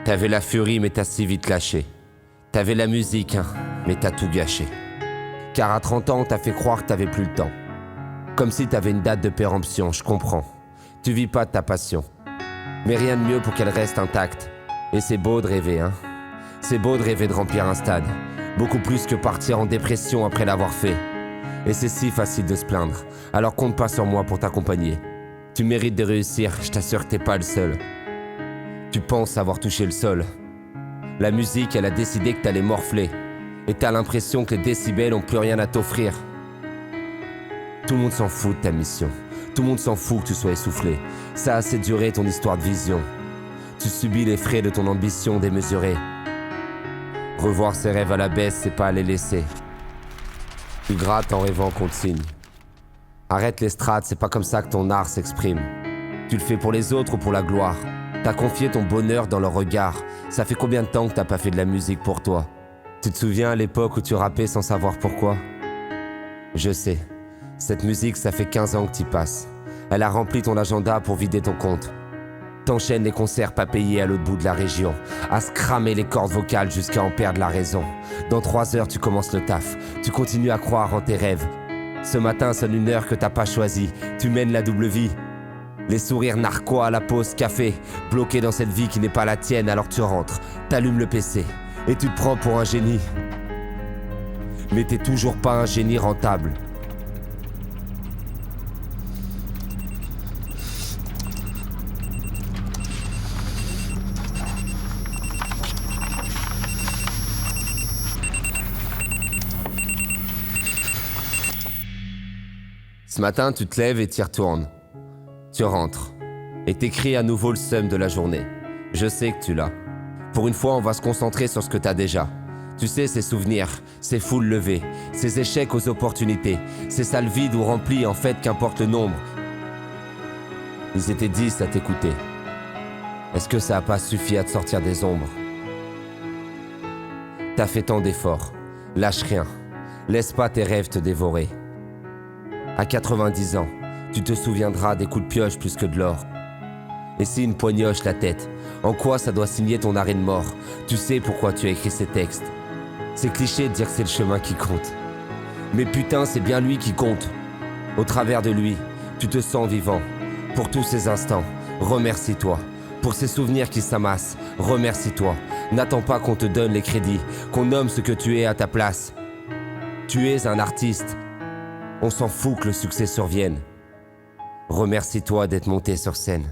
T'avais la furie mais t'as si vite lâché. T'avais la musique, hein, mais t'as tout gâché. Car à 30 ans, t'as fait croire que t'avais plus le temps. Comme si t'avais une date de péremption, je comprends. Tu vis pas de ta passion. Mais rien de mieux pour qu'elle reste intacte. Et c'est beau de rêver, hein. C'est beau de rêver de remplir un stade. Beaucoup plus que partir en dépression après l'avoir fait. Et c'est si facile de se plaindre. Alors compte pas sur moi pour t'accompagner. Tu mérites de réussir, je t'assure que t'es pas le seul. Tu penses avoir touché le sol. La musique, elle a décidé que t'allais morfler. Et t'as l'impression que les décibels ont plus rien à t'offrir. Tout le monde s'en fout de ta mission. Tout le monde s'en fout que tu sois essoufflé. Ça a assez duré ton histoire de vision. Tu subis les frais de ton ambition démesurée. Revoir ses rêves à la baisse, c'est pas les laisser. Tu grattes en rêvant qu'on te signe. Arrête l'estrade, c'est pas comme ça que ton art s'exprime. Tu le fais pour les autres ou pour la gloire. T'as confié ton bonheur dans leur regard. Ça fait combien de temps que t'as pas fait de la musique pour toi? Tu te souviens à l'époque où tu rappais sans savoir pourquoi? Je sais, cette musique ça fait 15 ans que t'y passes. Elle a rempli ton agenda pour vider ton compte. T'enchaînes les concerts pas payés à l'autre bout de la région, à se cramer les cordes vocales jusqu'à en perdre la raison. Dans 3 heures tu commences le taf, tu continues à croire en tes rêves. Ce matin sonne une heure que t'as pas choisie, tu mènes la double vie. Les sourires narquois à la pause café, bloqué dans cette vie qui n'est pas la tienne. Alors tu rentres, t'allumes le PC et tu te prends pour un génie. Mais t'es toujours pas un génie rentable. Ce matin, tu te lèves et t'y retournes. Tu rentres et t'écris à nouveau le seum de la journée. Je sais que tu l'as. Pour une fois, on va se concentrer sur ce que t'as déjà. Tu sais, ces souvenirs, ces foules levées, ces échecs aux opportunités, ces salles vides ou remplies, en fait, qu'importe le nombre. Ils étaient 10 à t'écouter. Est-ce que ça a pas suffi à te sortir des ombres? T'as fait tant d'efforts. Lâche rien. Laisse pas tes rêves te dévorer. À 90 ans, tu te souviendras des coups de pioche plus que de l'or. Et si une poignioche la tête, en quoi ça doit signer ton arrêt de mort? Tu sais pourquoi tu as écrit ces textes. C'est cliché de dire que c'est le chemin qui compte. Mais putain, c'est bien lui qui compte. Au travers de lui, tu te sens vivant. Pour tous ces instants, remercie-toi. Pour ces souvenirs qui s'amassent, remercie-toi. N'attends pas qu'on te donne les crédits, qu'on nomme ce que tu es à ta place. Tu es un artiste. On s'en fout que le succès survienne. Remercie-toi d'être monté sur scène.